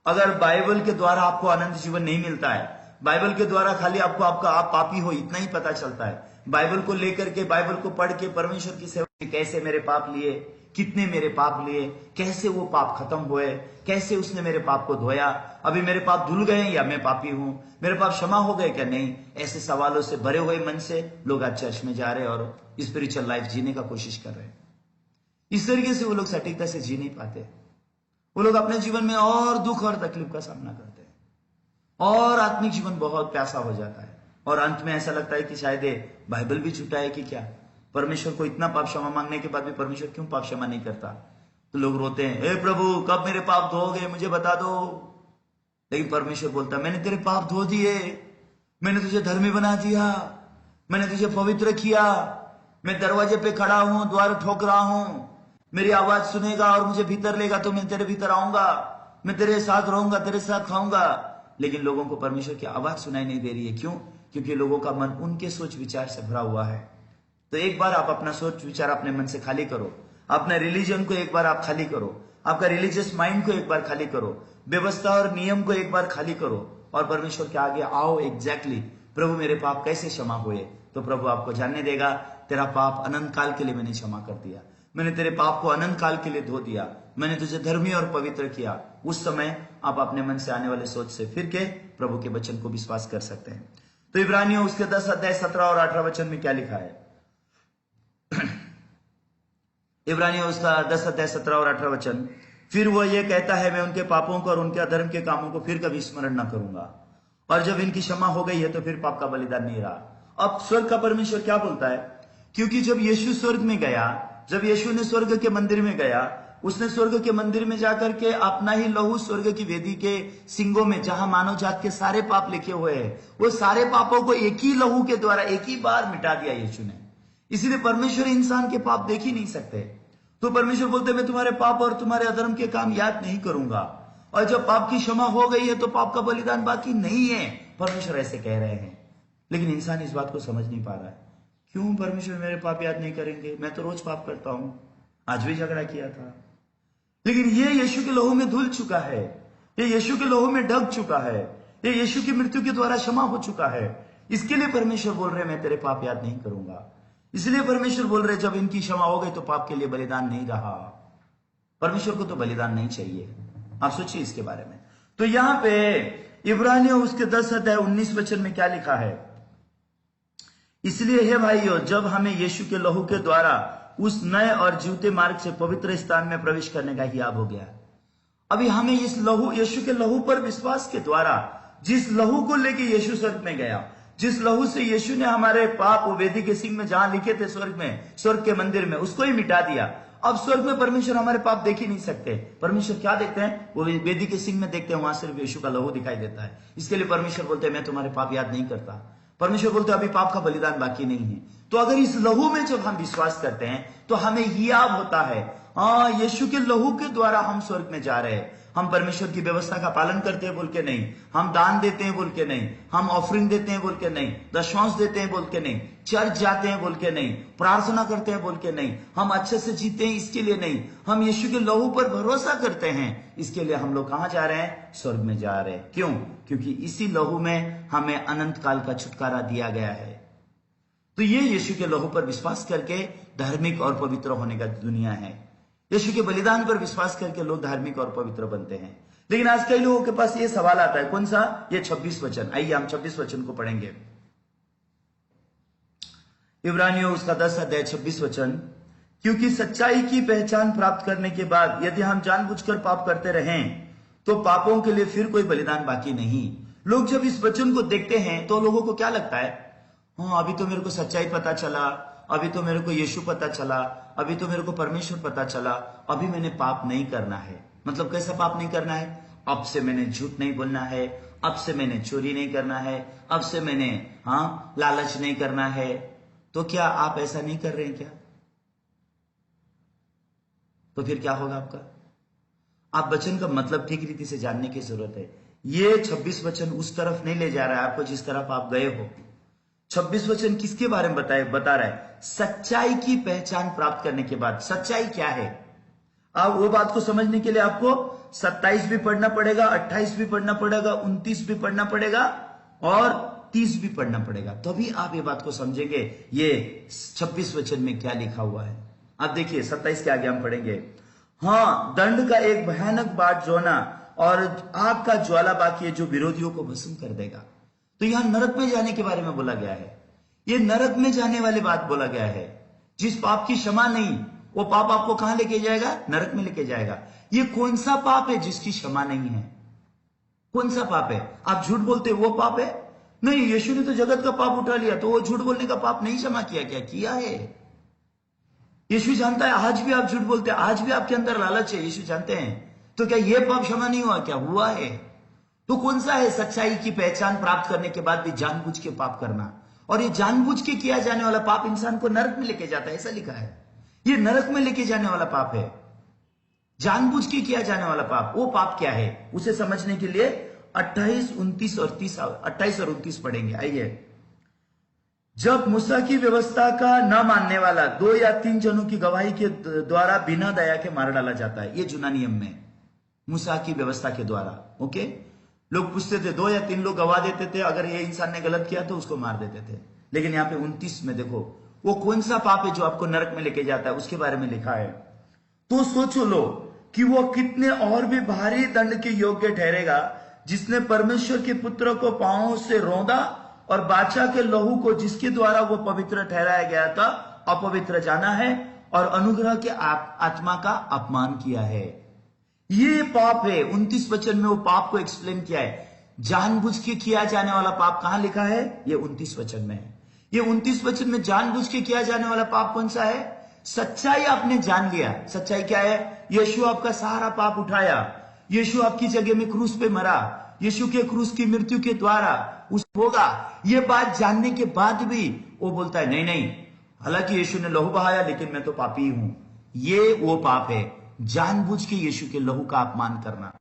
अगर बाइबल के द्वारा आपको अनंत जीवन नहीं मिलता है, बाइबल के द्वारा खाली आपको आप पापी हो इतना ही पता चलता है, बाइबल को लेकर के, बाइबल को पढ़ के परमेश्वर की सेवा, कैसे मेरे पाप लिए, कितने मेरे पाप लिए, कैसे वो पाप खत्म हुए, कैसे उसने मेरे पाप को धोया, अभी मेरे पाप धुल गए या मैं पापी हूं, मेरे पाप क्षमा हो गए क्या नहीं, ऐसे सवालों से भरे हुए मन से लोग आज चर्च में जा रहे हैं और स्पिरिचुअल लाइफ जीने का कोशिश कर रहे हैं। इस तरीके से वो लोग सटीकता से जी नहीं पाते। वो लोग अपने जीवन में और दुख और तकलीफ का सामना करते हैं, और आत्मिक जीवन बहुत प्यासा हो जाता है, और अंत में ऐसा लगता है कि शायद बाइबल भी झूठा है कि क्या। परमेश्वर को इतना पाप क्षमा मांगने के बाद भी परमेश्वर क्यों पाप क्षमा नहीं करता? तो लोग रोते हैं, हे प्रभु कब मेरे पाप धोओगे, मुझे बता दो। लेकिन परमेश्वर बोलता है, मैंने तेरे पाप धो दिए, मैंने तुझे धर्मी बना दिया, मैंने तुझे पवित्र किया, मैं दरवाजे पे खड़ा हूं, द्वार ठोक रहा हूं, मेरी आवाज सुनेगा और मुझे भीतर लेगा तो मैं तेरे भीतर आऊंगा, मैं तेरे साथ रहूंगा, तेरे साथ खाऊंगा। लेकिन लोगों को परमेश्वर की आवाज सुनाई नहीं दे रही है। क्यों? क्योंकि लोगों का मन उनके सोच विचार से भरा हुआ है। तो एक बार आप अपना सोच विचार अपने मन से खाली करो, अपने रिलीजन को एक बार आप खाली करो, आपका रिलीजियस माइंड को एक बार खाली करो, व्यवस्था और नियम को एक बार खाली करो, और परमेश्वर के आगे आओ। एग्जैक्टली प्रभु मेरे पाप कैसे क्षमा हुए? तो प्रभु आपको जानने देगा, तेरा पाप अनंत काल के लिए मैंने क्षमा कर दिया, मैंने तेरे पाप को अनंत काल के लिए धो दिया, मैंने तुझे धर्मी और पवित्र किया। उस समय आप अपने मन से आने वाले सोच से फिर के प्रभु के वचन को विश्वास कर सकते हैं। तो इब्रानियों उसके 10 अध्याय 17 और 18 वचन में क्या लिखा है? इब्रानियों उसका 10 अध्याय 17 और 18 वचन, फिर वो ये कहता है, मैं उनके पापों को और उनके अधर्म के कामों को फिर कभी स्मरण न करूंगा, और जब इनकी क्षमा हो गई है तो फिर पाप का बलिदान नहीं रहा। अब स्वर्ग का परमेश्वर क्या बोलता है? क्योंकि जब यीशु स्वर्ग में गया, जब यीशु ने स्वर्ग के मंदिर में गया, उसने स्वर्ग के मंदिर में जाकर के अपना ही लहू स्वर्ग की वेदी के सिंगों में, जहां मानव जात के सारे पाप लिखे हुए हैं, वो सारे पापों को एक ही लहू के द्वारा एक ही बार मिटा दिया यीशु ने। इसीलिए परमेश्वर इंसान के पाप देख ही नहीं सकते। तो परमेश्वर बोलते, मैं तुम्हारे पाप और तुम्हारे अधर्म के काम याद नहीं करूंगा, और जब पाप की क्षमा हो गई है तो पाप का बलिदान बाकी नहीं है। परमेश्वर ऐसे कह रहे हैं, लेकिन इंसान इस बात को समझ नहीं पा रहा है। क्यों परमेश्वर मेरे पाप याद नहीं करेंगे? मैं तो रोज पाप करता हूं, आज भी झगड़ा किया था। लेकिन ये यीशु के लहू में धुल चुका है, ये यीशु के लहू में ढक चुका है, ये यीशु की मृत्यु के द्वारा क्षमा हो चुका है। इसके लिए परमेश्वर बोल रहे, मैं तेरे पाप याद नहीं करूंगा। इसलिए परमेश्वर बोल रहे, जब इनकी क्षमा हो गई तो पाप के लिए बलिदान नहीं रहा। परमेश्वर को तो बलिदान नहीं चाहिए। आप सोचिए इसके बारे में। तो यहां पे इब्रानियों उसके 10 अध्याय 19 वचन में क्या लिखा है? इसलिए हे भाइयों, जब हमें यीशु के लहू के द्वारा उस नए और जीवते मार्ग से पवित्र स्थान में प्रवेश करने का हियाब हो गया। अभी हमें इस लहू, यीशु के लहू पर विश्वास के द्वारा, जिस लहू को लेके यीशु स्वर्ग में गया, जिस लहू से यीशु ने हमारे पाप वेदी के सिंह में जहां लिखे थे स्वर्ग में, स्वर्ग के मंदिर में, उसको ही मिटा दिया। अब स्वर्ग में परमेश्वर हमारे पाप देख ही नहीं सकते। परमेश्वर क्या देखते हैं? वो वेदी के सिंह में देखते हैं, वहां सिर्फ यीशु का लहू दिखाई देता है। इसके लिए परमेश्वर बोलते हैं मैं तुम्हारे पाप याद नहीं करता। परमेश्वर बोलते हैं अभी पाप का बलिदान बाकी नहीं है। तो अगर इस लहू में जब हम विश्वास करते हैं तो हमें हियाव होता है, यीशु के लहू के द्वारा हम स्वर्ग में जा रहे हैं। हम परमेश्वर की व्यवस्था का पालन करते हैं बोल के नहीं, हम दान देते हैं बोल के नहीं, हम ऑफरिंग देते हैं बोल के नहीं, दशमांश देते हैं बोल के नहीं, चर्च जाते हैं बोल के नहीं, प्रार्थना करते हैं बोल के नहीं, हम अच्छे से जीते हैं इसके लिए नहीं, हम यीशु के लहू पर भरोसा करते हैं इसके लिए हम लोग कहां जा रहे हैं? स्वर्ग में जा रहे हैं। क्यों? क्योंकि इसी लहू में हमें अनंत काल का छुटकारा दिया गया है। तो ये यीशु के लहू पर विश्वास करके धार्मिक और पवित्र होने का दुनिया है। यीशु के बलिदान पर विश्वास करके लोग धार्मिक और पवित्र बनते हैं। लेकिन आज कई लोगों के पास ये सवाल आता है, कौन सा? ये 26 वचन। आइए हम 26 वचन को पढ़ेंगे। इब्रानियों उसका 10 अध्याय 26 वचन। क्योंकि सच्चाई की पहचान प्राप्त करने के बाद यदि हम जानबूझकर पाप करते रहें तो पापों के लिए फिर कोई बलिदान बाकी नहीं। लोग जब इस वचन को देखते हैं तो लोगों को क्या लगता है? अभी तो मेरे को सच्चाई पता चला, अभी तो मेरे को यीशु पता चला, अभी तो मेरे को परमेश्वर पता चला, अभी मैंने पाप नहीं करना है। मतलब कैसा पाप नहीं करना है? अब से मैंने झूठ नहीं बोलना है, अब से मैंने चोरी नहीं करना है, अब से मैंने लालच नहीं करना है। तो क्या आप ऐसा नहीं कर रहे हैं क्या? तो फिर क्या होगा आपका? आप वचन का मतलब ठीक रीति से जानने की जरूरत है। ये 26 वचन उस तरफ नहीं ले जा रहा है आपको जिस तरफ आप गए हो। 26 वचन किसके बारे में बता रहा है? सच्चाई की पहचान प्राप्त करने के बाद। सच्चाई क्या है? अब वो बात को समझने के लिए आपको 27 भी पढ़ना पड़ेगा, 28 भी पढ़ना पड़ेगा, 29 भी पढ़ना पड़ेगा और 30 भी पढ़ना पड़ेगा, तभी आप ये बात को समझेंगे ये 26 वचन में क्या लिखा हुआ है। अब देखिए 27 के आगे हम पढ़ेंगे। दंड का एक भयानक बाट जोना और आग का ज्वाला बाकी है जो विरोधियों को भस्म कर देगा। तो यहां नरक में जाने के बारे में बोला गया है। ये नरक में जाने वाली बात बोला गया है। जिस पाप की क्षमा नहीं, वो पाप आपको कहां लेके जाएगा? नरक में लेके जाएगा। ये कौन सा पाप है जिसकी क्षमा नहीं है? कौन सा पाप है? आप झूठ बोलते हो वो पाप है? नहीं, यीशु ने तो जगत का पाप उठा लिया, तो वो झूठ बोलने का पाप नहीं क्षमा किया। क्या किया है? यीशु जानता है आज भी आप झूठ बोलते हैं, आज भी आपके अंदर लालच है, यीशु जानते हैं। तो क्या ये पाप क्षमा नहीं हुआ? क्या हुआ है? तो कौन सा है? सच्चाई की पहचान प्राप्त करने के बाद भी जानबूझ के पाप करना। और ये जानबूझ के किया जाने वाला पाप इंसान को नरक में लेके जाता है, ऐसा लिखा है। ये नरक में लेके जाने वाला पाप है, जानबूझ के किया जाने वाला पाप। वो पाप क्या है उसे समझने के लिए 28, 29 और 30, 28 और 29 पढ़ेंगे। आइए। जब मूसा की व्यवस्था का न मानने वाला 2 या 3 जनों की गवाही के द्वारा बिना दया के मार डाला जाता है। ये जुना नियम में मूसा की व्यवस्था के द्वारा। ओके, लोग पूछते थे, 2 या 3 लोग गवाह देते थे, अगर ये इंसान ने गलत किया तो उसको मार देते थे। लेकिन यहाँ पे 29 में देखो वो कौन सा पाप है जो आपको नरक में लेके जाता है, उसके बारे में लिखा है। तो सोचो लो कि वो कितने और भी भारी दंड के योग्य ठहरेगा जिसने परमेश्वर के पुत्र को पांवों से रौंदा और बादशाह के लहू को जिसके द्वारा वो पवित्र ठहराया गया था अपवित्र जाना है और अनुग्रह के आत्मा का अपमान किया है। ये पाप है। 29 वचन में वो पाप को एक्सप्लेन किया है। जानबूझ के किया जाने वाला पाप कहां लिखा है? ये 29 वचन में है। ये 29 वचन में जानबूझ के किया जाने वाला पाप कौन सा है? सच्चाई आपने जान लिया। सच्चाई क्या है? यीशु आपका सारा पाप उठाया, यीशु आपकी जगह में क्रूस पे मरा, यीशु के क्रूस की मृत्यु के द्वारा उस होगा। ये बात जानने के बाद भी वो बोलता है नहीं नहीं, हालांकि यीशु ने लहू बहाया लेकिन मैं तो पापी हूं। ये वो पाप है, जानबूझ के यीशु के लहू का अपमान करना,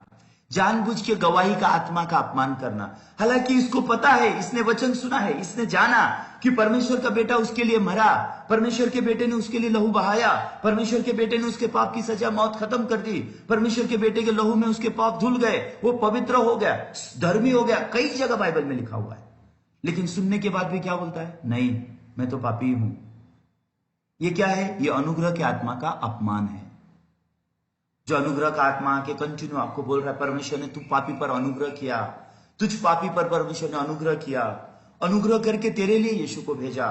जानबूझ के गवाही का आत्मा का अपमान करना। हालांकि इसको पता है, इसने वचन सुना है, इसने जाना कि परमेश्वर का बेटा उसके लिए मरा, परमेश्वर के बेटे ने उसके लिए लहू बहाया, परमेश्वर के बेटे ने उसके पाप की सजा मौत खत्म कर दी, परमेश्वर के बेटे के लहू में उसके पाप धुल गए, वो पवित्र हो गया, धर्मी हो गया। कई जगह बाइबल में लिखा हुआ है। लेकिन सुनने के बाद भी क्या बोलता है? नहीं, मैं तो पापी हूं। ये क्या है? ये अनुग्रह के आत्मा का अपमान है। जो अनुग्रह का आत्मा आके कंटिन्यू आपको बोल रहा है परमेश्वर ने तू पापी पर अनुग्रह किया, तुझ पापी पर परमेश्वर ने अनुग्रह किया, अनुग्रह करके तेरे लिए यीशु को भेजा।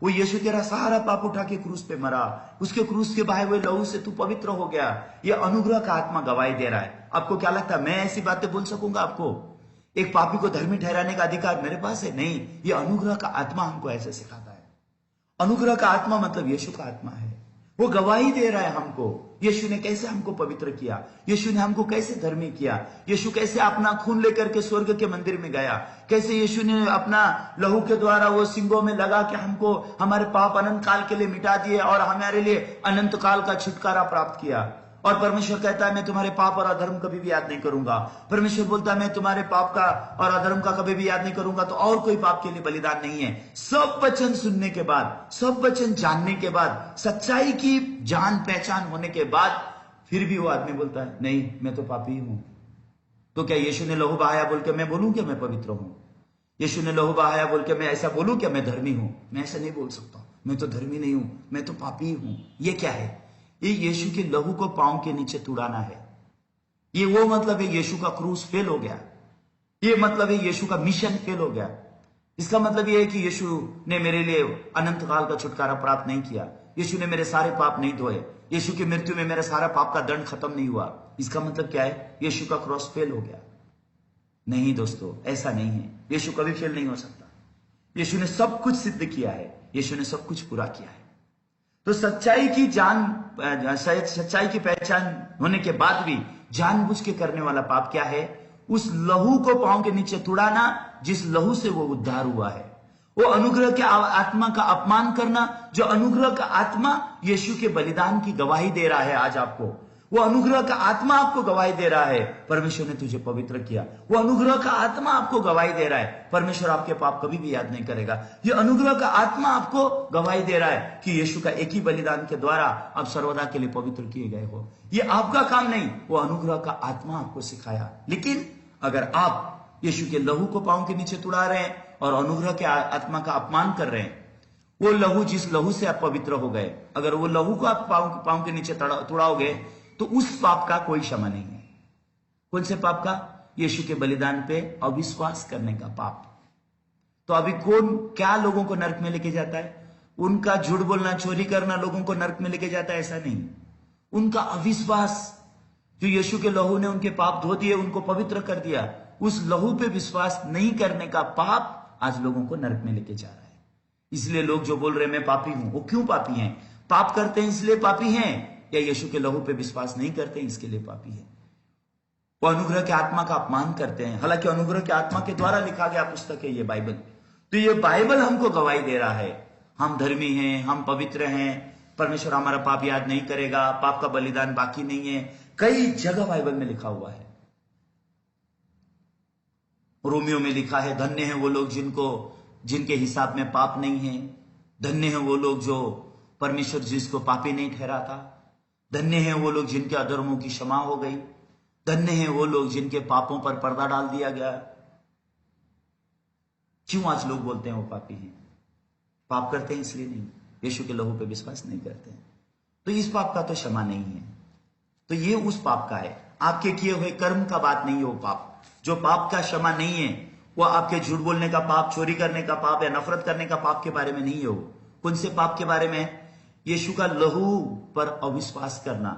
वो यीशु तेरा सारा पाप उठा के क्रूस पे मरा, उसके क्रूस के बहाए हुए लहू से तू पवित्र हो गया। ये अनुग्रह का आत्मा गवाही दे रहा है। आपको क्या लगता है मैं ऐसी बातें बोल सकूंगा? आपको एक पापी को धर्मी ठहराने का अधिकार मेरे पास है? नहीं, ये अनुग्रह का आत्मा हमको ऐसे सिखाता है। अनुग्रह का आत्मा मतलब यीशु का आत्मा है। वो गवाही दे रहा है हमको, यीशु ने कैसे हमको पवित्र किया, यीशु ने हमको कैसे धर्मी किया, यीशु कैसे अपना खून लेकर के स्वर्ग के मंदिर में गया, कैसे यीशु ने अपना लहू के द्वारा वो सिंगों में लगा के हमको हमारे पाप अनंत काल के लिए मिटा दिए और हमारे लिए अनंत काल का छुटकारा प्राप्त किया। और परमेश्वर कहता है मैं तुम्हारे पाप और अधर्म कभी भी याद नहीं करूंगा। परमेश्वर बोलता है मैं तुम्हारे पाप का और अधर्म का कभी भी याद नहीं करूंगा। तो और कोई पाप के लिए बलिदान नहीं है। सब वचन सुनने के बाद, सब वचन जानने के बाद, सच्चाई की जान पहचान होने के बाद फिर भी वो आदमी बोलता है नहीं मैं तो पापी हूं। तो क्या यीशु ने लहू बहाया बोल के मैं बोलूं क्या मैं पवित्र हूं? यीशु ने लहू बहाया बोल के मैं ऐसा बोलूं क्या मैं धर्मी हूं? मैं ऐसा नहीं बोल सकता। मैं तो धर्मी नहीं हूं, मैं तो पापी हूं। ये क्या है? ये यीशु के लहू को पांव के नीचे तुड़ाना है। ये वो मतलब है यीशु का क्रूस फेल हो गया। ये मतलब है यीशु का मिशन फेल हो गया। इसका मतलब ये है कि यीशु ने मेरे लिए अनंत काल का छुटकारा प्राप्त नहीं किया। यीशु ने मेरे सारे पाप नहीं धोए। यीशु की मृत्यु में मेरा सारा पाप का दंड खत्म नहीं हुआ। इसका मतलब क्या है? यीशु का क्रॉस फेल हो गया। नहीं दोस्तों, ऐसा नहीं है। यीशु कभी फेल नहीं हो सकता। यीशु ने सब कुछ सिद्ध किया है। यीशु ने सब कुछ पूरा किया है। तो सच्चाई की सच्चाई की पहचान होने के बाद भी जानबूझ के करने वाला पाप क्या है? उस लहू को पांव के नीचे तुड़ाना जिस लहू से वो उद्धार हुआ है। वो अनुग्रह के आत्मा का अपमान करना, जो अनुग्रह का आत्मा यीशु के बलिदान की गवाही दे रहा है। आज आपको वो अनुग्रह का आत्मा आपको गवाही दे रहा है परमेश्वर ने तुझे पवित्र किया। वो अनुग्रह का आत्मा आपको गवाही दे रहा है परमेश्वर आपके पाप कभी भी याद नहीं करेगा। ये अनुग्रह का आत्मा आपको गवाही दे रहा है कि यीशु का एक ही बलिदान के द्वारा आप सर्वदा के लिए पवित्र किए गए हो। ये आपका काम नहीं, वो अनुग्रह का आत्मा आपको सिखाया। लेकिन अगर आप यीशु के लहू को पांव के नीचे तुड़ा रहे हैं और अनुग्रह के आत्मा का अपमान कर रहे हैं, वो लहू जिस लहू से आप पवित्र हो गए, अगर वो लहू को आप पांव के नीचे तुड़ाओगे तो उस पाप का कोई क्षमा नहीं है। कौन से पाप का? यीशु के बलिदान पे अविश्वास करने का पाप। तो अभी कौन क्या लोगों को नरक में लेके जाता है? उनका झूठ बोलना, चोरी करना लोगों को नरक में लेके जाता है, ऐसा नहीं। उनका अविश्वास, जो यीशु के लहू ने उनके पाप धो दिए, उनको पवित्र कर दिया, उस लहू पे विश्वास नहीं करने का पाप आज लोगों को नरक में लेके जा रहा है। इसलिए लोग जो बोल रहे हैं मैं पापी हूं, वो क्यों पापी हैं? पाप करते हैं इसलिए पापी हैं, या यीशु के लहू पे विश्वास नहीं करते इसके लिए पापी है? वो अनुग्रह के आत्मा का अपमान करते हैं। हालांकि अनुग्रह के आत्मा के द्वारा लिखा गया पुस्तक है ये बाइबल। तो ये बाइबल हमको गवाही दे रहा है हम धर्मी हैं, हम पवित्र हैं, परमेश्वर हमारा पाप याद नहीं करेगा, पाप का बलिदान बाकी नहीं है। कई जगह बाइबल में लिखा हुआ है। रोमियो में लिखा है धन्य है वो लोग जिनके हिसाब में पाप नहीं है। धन्य है वो लोग जो परमेश्वर जिसको पापी नहीं ठहराता। धन्य है वो लोग जिनके अधर्मों की क्षमा हो गई। धन्य है वो लोग जिनके पापों पर पर्दा डाल दिया गया। क्यों आज लोग बोलते हैं वो पापी हैं? पाप करते हैं इसलिए नहीं, यीशु के लहू पे विश्वास नहीं करते हैं। तो इस पाप का तो क्षमा नहीं है। तो ये उस पाप का है, आपके किए हुए कर्म का बात नहीं है। वो पाप, जो पाप का क्षमा नहीं है, वो आपके झूठ बोलने का पाप, चोरी करने का पाप या नफरत करने का पाप के बारे में नहीं है। वो कौन से पाप के बारे में? यीशु का लहू पर अविश्वास करना।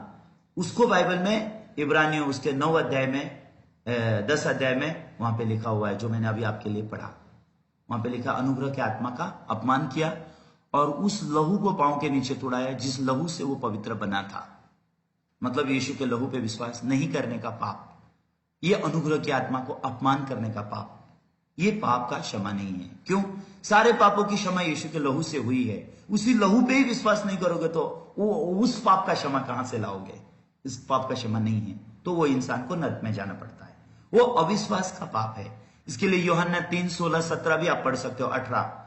उसको बाइबल में इब्रानियों उसके 9 अध्याय में 10 अध्याय में वहां पे लिखा हुआ है, जो मैंने अभी आपके लिए पढ़ा। वहां पे लिखा अनुग्रह के आत्मा का अपमान किया और उस लहू को पांव के नीचे तुड़ाया जिस लहू से वो पवित्र बना था। मतलब यीशु के लहू पे विश्वास नहीं करने का पाप, ये अनुग्रह की आत्मा को अपमान करने का पाप, ये पाप का क्षमा नहीं है। क्यों? सारे पापों की क्षमा यीशु के लहू से हुई है। उसी लहू पे ही विश्वास नहीं करोगे तो उस पाप का क्षमा कहां से लाओगे? इस पाप का क्षमा नहीं है तो वो इंसान को नरक में जाना पड़ता है। वो अविश्वास का पाप है। इसके लिए यूहन्ना 3:16-17 भी आप पढ़ सकते हो। 18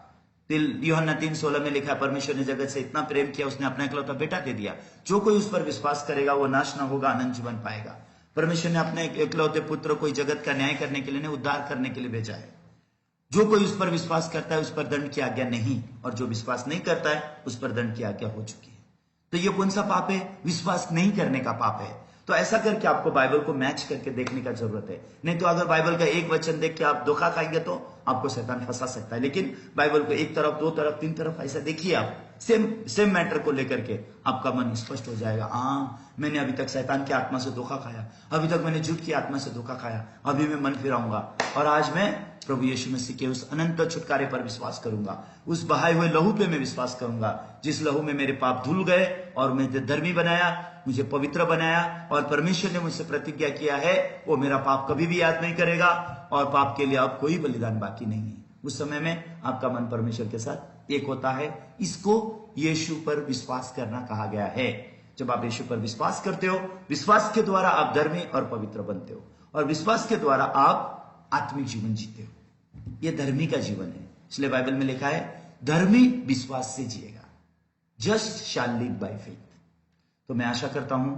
यूहन्ना 3:16 में लिखा है परमेश्वर ने जगत से इतना प्रेम किया उसने अपना इकलौता बेटा दे दिया, जो कोई उस पर विश्वास करेगा वो नाश ना होगा, अनंत जीवन पाएगा। परमेश्वर ने अपने इकलौते पुत्र को जगत का न्याय करने के लिए, उद्धार करने के लिए भेजा है। जो कोई उस पर विश्वास करता है उस पर दंड की आज्ञा नहीं, और जो विश्वास नहीं करता है उस पर दंड की आज्ञा हो चुकी है। तो ये कौन सा पाप है? विश्वास नहीं करने का पाप है। तो ऐसा करके आपको बाइबल को मैच करके देखने का जरूरत है। नहीं तो अगर बाइबल का एक वचन देख के आप धोखा खाएंगे तो आपको शैतान फंसा सकता है। लेकिन बाइबल को एक तरफ, दो तरफ, तीन तरफ ऐसा देखिए आप, सेम मैटर को लेकर के आपका मन स्पष्ट हो जाएगा। हाँ, मैंने अभी तक शैतान की आत्मा से धोखा खाया, अभी तक मैंने झूठ की आत्मा से धोखा खाया, अभी मैं मन फिराऊंगा और आज मैं प्रभु यीशु मसीह के उस अनंत छुटकारे पर विश्वास करूंगा, उस बहाए हुए लहू पे मैं विश्वास करूंगा, जिस लहू में मेरे पाप धुल गए और मुझे धर्मी बनाया, मुझे पवित्र बनाया। और परमेश्वर ने मुझसे प्रतिज्ञा किया है वो मेरा पाप कभी भी याद नहीं करेगा और पाप के लिए अब कोई बलिदान बाकी नहीं है। उस समय में आपका मन परमेश्वर के साथ एक होता है। इसको यीशु पर विश्वास करना कहा गया है। जब आप यीशु पर विश्वास करते हो, विश्वास के द्वारा आप धर्मी और पवित्र बनते हो और विश्वास के द्वारा आप आत्मिक जीवन जीते हो। यह धर्मी का जीवन है। इसलिए बाइबल में लिखा है धर्मी विश्वास से जिएगा, just shall live by faith. तो मैं आशा करता हूं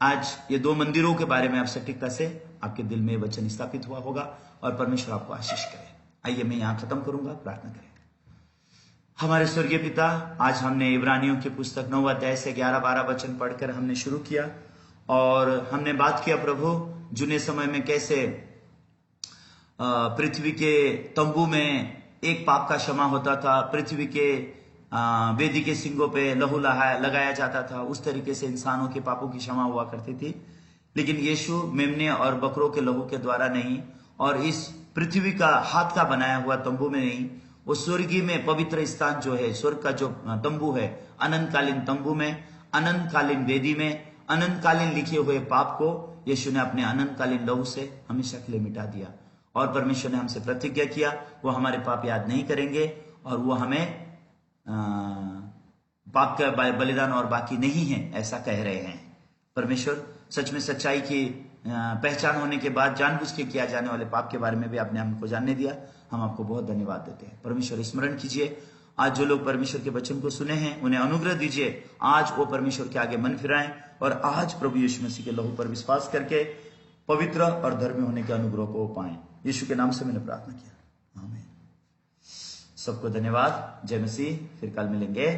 आज ये 2 मंदिरों के बारे में आप सटीकता से आपके दिल में वचन स्थापित हुआ होगा और परमेश्वर आपको आशीष करे। आइए मैं यहां खत्म करूंगा, प्रार्थना करें। हमारे स्वर्गीय पिता, आज हमने इब्रानियों की पुस्तक 9 अध्याय से 11-12 वचन पढ़कर हमने शुरू किया और हमने बात किया प्रभु जुने समय में कैसे पृथ्वी के तंबू में एक पाप का क्षमा होता था, पृथ्वी के वेदी के सिंगों पे लहू लगाया जाता था, उस तरीके से इंसानों के पापों की क्षमा हुआ करती थी। लेकिन यीशु मेमने और बकरों के लहू के द्वारा नहीं और इस पृथ्वी का हाथ का बनाया हुआ तंबू में नहीं, वो स्वर्गीय में पवित्र स्थान जो है, स्वर्ग का जो तंबू है, अनंतकालीन तंबू में, अनंतकालीन वेदी में, अनंतकालीन लिखे हुए पाप को यीशु ने अपने अनंतकालीन लहू से हमेशा के लिए मिटा दिया। और परमेश्वर ने हमसे प्रतिज्ञा किया वो हमारे पाप याद नहीं करेंगे और वो हमें पाप का बलिदान और बाकी नहीं है, ऐसा कह रहे हैं। परमेश्वर सच में सच्चाई की पहचान होने के बाद जानबूझ के किया जाने वाले पाप के बारे में भी आपने हमको जानने दिया। हम आपको बहुत धन्यवाद देते हैं। परमेश्वर स्मरण कीजिए आज जो लोग परमेश्वर के वचन को सुने हैं उन्हें अनुग्रह दीजिए, आज वो परमेश्वर के आगे मन फिराएं और आज प्रभु यीशु मसीह के लहू पर विश्वास करके पवित्र और धर्मी होने के अनुग्रह को पाएं। यीशु के नाम से मैंने प्रार्थना किया, आमीन। सबको धन्यवाद। जय मसीह। फिर कल मिलेंगे।